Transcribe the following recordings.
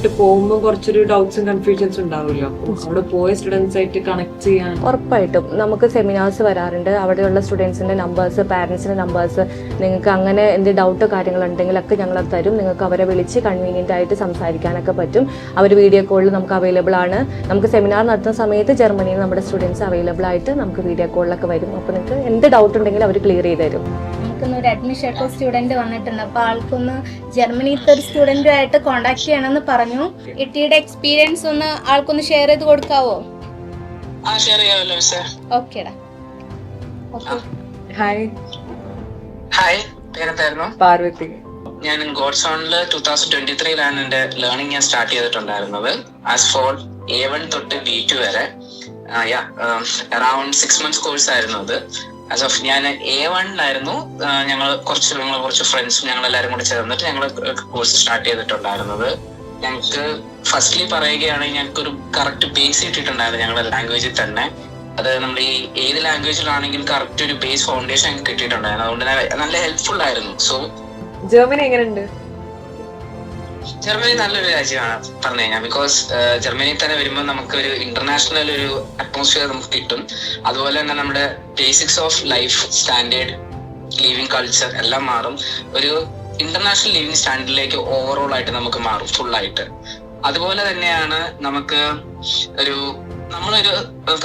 വിട്ട് പോകുമ്പോൾ കുറച്ചൊരു ഡൗട്ട്സും കൺഫ്യൂഷൻസ് ഉണ്ടാവുമല്ലോ. അവിടെ പോയ സ്റ്റുഡൻസ് ആയിട്ട് കണക്ട് ചെയ്യാൻ ഉറപ്പായിട്ടും നമുക്ക് സെമിനാർസ് വരാറുണ്ട്. അവിടെയുള്ള സ്റ്റുഡൻസിന്റെ നമ്പേഴ്സ്, പാരന്റ്സിന്റെ നമ്പേഴ്സ്, നിങ്ങൾക്ക് അങ്ങനെ എന്ത് ഡൗട്ടോ കാര്യങ്ങളുണ്ടെങ്കിലൊക്കെ ഞങ്ങൾ അത് തരും. നിങ്ങൾക്ക് അവരെ വിളിച്ച് കൺവീനിയന്റ് ആയിട്ട് സംസാരിക്കാനൊക്കെ പറ്റും. അവർ വീഡിയോ കോളിൽ നമുക്ക് അവൈലബിൾ ആണ്. നമുക്ക് സെമിനാർ നടത്തുന്ന സമയത്ത് ജർമ്മനിയിൽ നമ്മുടെ സ്റ്റുഡൻസ് അവൈലബിൾ ആയിട്ട് നമുക്ക് വീഡിയോ കോളിലൊക്കെ വരും. അപ്പോൾ നിങ്ങൾക്ക് എന്ത് ഡൗട്ട് ഉണ്ടെങ്കിലും അവർ ക്ലിയർ ചെയ്ത് തരും. നമുക്കൊന്ന് ഒരു അഡ്മിഷൻ സ്റ്റുഡന്റ് വന്നിട്ടുണ്ട്. അപ്പോൾ ആൾക്കൊന്ന് ജർമ്മനിയിലത്തെ ഒരു സ്റ്റുഡന്റുമായിട്ട് കോണ്ടാക്ട് ചെയ്യണമെന്ന് പറഞ്ഞു. ഇട്ടിയുടെ എക്സ്പീരിയൻസ് ഒന്ന് ആൾക്കൊന്ന് ഷെയർ ചെയ്ത് കൊടുക്കാവോ? ഓക്കേടാ. ഹായ് ഹായ്, പേരെന്തായിരുന്നു? പാർവതി. ഞാൻ ഗോഡ്സ് ഓണില് 2023 എന്റെ ലേണിംഗ് ഞാൻ സ്റ്റാർട്ട് ചെയ്തിട്ടുണ്ടായിരുന്നത്. ആസ് ഫോർ A1 തൊട്ട് B2 വരെ അറൌണ്ട് 6 months കോഴ്സ് ആയിരുന്നു അത്. ആസ് ഓഫ് ഞാൻ A1-ലായിരുന്നു. ഞങ്ങൾ കുറച്ച് ഫ്രണ്ട്സും ഞങ്ങൾ എല്ലാവരും കൂടി ചേർന്നിട്ട് ഞങ്ങൾ കോഴ്സ് സ്റ്റാർട്ട് ചെയ്തിട്ടുണ്ടായിരുന്നത്. ഞങ്ങൾക്ക് ഫസ്റ്റ്ലി പറയുകയാണെങ്കിൽ ഞങ്ങൾക്കൊരു കറക്റ്റ് ബേസ് ഇട്ടിട്ടുണ്ടായിരുന്നു ഞങ്ങളുടെ ലാംഗ്വേജിൽ തന്നെ. അത് നമ്മൾ ഈ ഏത് ലാംഗ്വേജിലാണെങ്കിൽ കറക്റ്റ് ഒരു ബേസ് ഫൗണ്ടേഷൻ ഞങ്ങൾക്ക് കിട്ടിയിട്ടുണ്ടായിരുന്നു. അതുകൊണ്ട് നല്ല ഹെൽപ്ഫുൾ ആയിരുന്നു. സോ ജർമ്മനി എങ്ങനെയുണ്ട്? ജർമ്മനി നല്ലൊരു രാജ്യമാണ് പറഞ്ഞു കഴിഞ്ഞാൽ. ബിക്കോസ് ജർമ്മനിയിൽ തന്നെ വരുമ്പോൾ നമുക്ക് ഒരു ഇന്റർനാഷണൽ ഒരു അറ്റ്മോസ്ഫിയർ നമുക്ക് കിട്ടും. അതുപോലെ തന്നെ നമ്മുടെ basics of life standard, living culture എല്ലാം മാറും. ഒരു ഇന്റർനാഷണൽ ലിവിങ് സ്റ്റാൻഡേർഡിലേക്ക് ഓവറോൾ ആയിട്ട് നമുക്ക് മാറും ഫുള്ളായിട്ട്. അതുപോലെ തന്നെയാണ് നമുക്ക് നമ്മളൊരു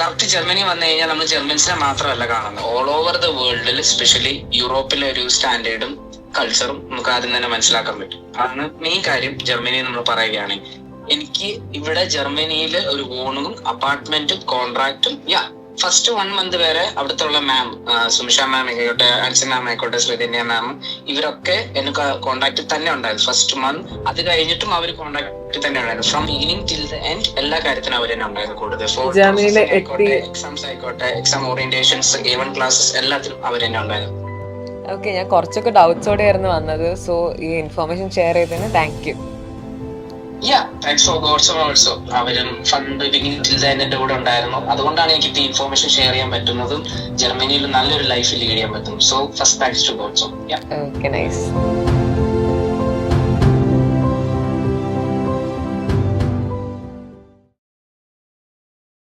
കറക്റ്റ് ജർമ്മനി വന്നു കഴിഞ്ഞാൽ നമ്മൾ ജർമ്മൻസിനെ മാത്രമല്ല കാണുന്നത്. ഓൾ ഓവർ ദ വേൾഡിൽ, സ്പെഷ്യലി യൂറോപ്പിലെ ഒരു സ്റ്റാൻഡേർഡും കൾച്ചറും നമുക്ക് ആദ്യം തന്നെ മനസ്സിലാക്കാൻ പറ്റും. അതാണ് മെയിൻ കാര്യം ജർമ്മനി നമ്മൾ പറയുകയാണെങ്കിൽ. എനിക്ക് ഇവിടെ ജർമ്മനിയിൽ ഒരു ഓണും അപ്പാർട്ട്മെന്റും കോൺട്രാക്റ്റും ഫസ്റ്റ് 1 month വരെ അവിടുത്തെ ഉള്ള മാം, സുമിഷ മാം ആയിക്കോട്ടെ, അൻസി മാം ആയിക്കോട്ടെ, ശ്രീധന്യ മാം, ഇവരൊക്കെ എനിക്ക് കോൺടാക്ട് തന്നെ ഉണ്ടായിരുന്നു ഫസ്റ്റ് മന്ത്. അത് കഴിഞ്ഞിട്ടും അവർ കോൺടാക്ട് തന്നെ ഉണ്ടായിരുന്നു. From beginning till the end എല്ലാ കാര്യത്തിനും അവർ തന്നെ ഉണ്ടായിരുന്നു. കൂടുതൽ എക്സാംസ് ആയിക്കോട്ടെ, എക്സാം ഓറിയന്റേഷൻസ്, A1 ക്ലാസ്സസ് എല്ലാത്തിലും അവർ തന്നെ ഉണ്ടായിരുന്നു. ഓക്കെ, ഞാൻ കുറച്ചൊക്കെ ഡൗട്ട്സോടെ ആയിരുന്നു വന്നത്. സോ ഈ ഇൻഫർമേഷൻ ഷെയർ ചെയ്തതിന് thank you. Thanks for God's also. അവരും ഫണ്ട് ബിഗിനിങ് ടിൽ ദ എൻഡ് എന്റെ കൂടെ ഉണ്ടായിരുന്നു. അതുകൊണ്ടാണ് എനിക്ക് ഈ ഇൻഫർമേഷൻ ഷെയർ ചെയ്യാൻ പറ്റുന്നതും ജർമ്മനിയിൽ നല്ലൊരു ലൈഫ് ലീഡ് ചെയ്യാൻ പറ്റും. So first thanks to God's. Okay, nice.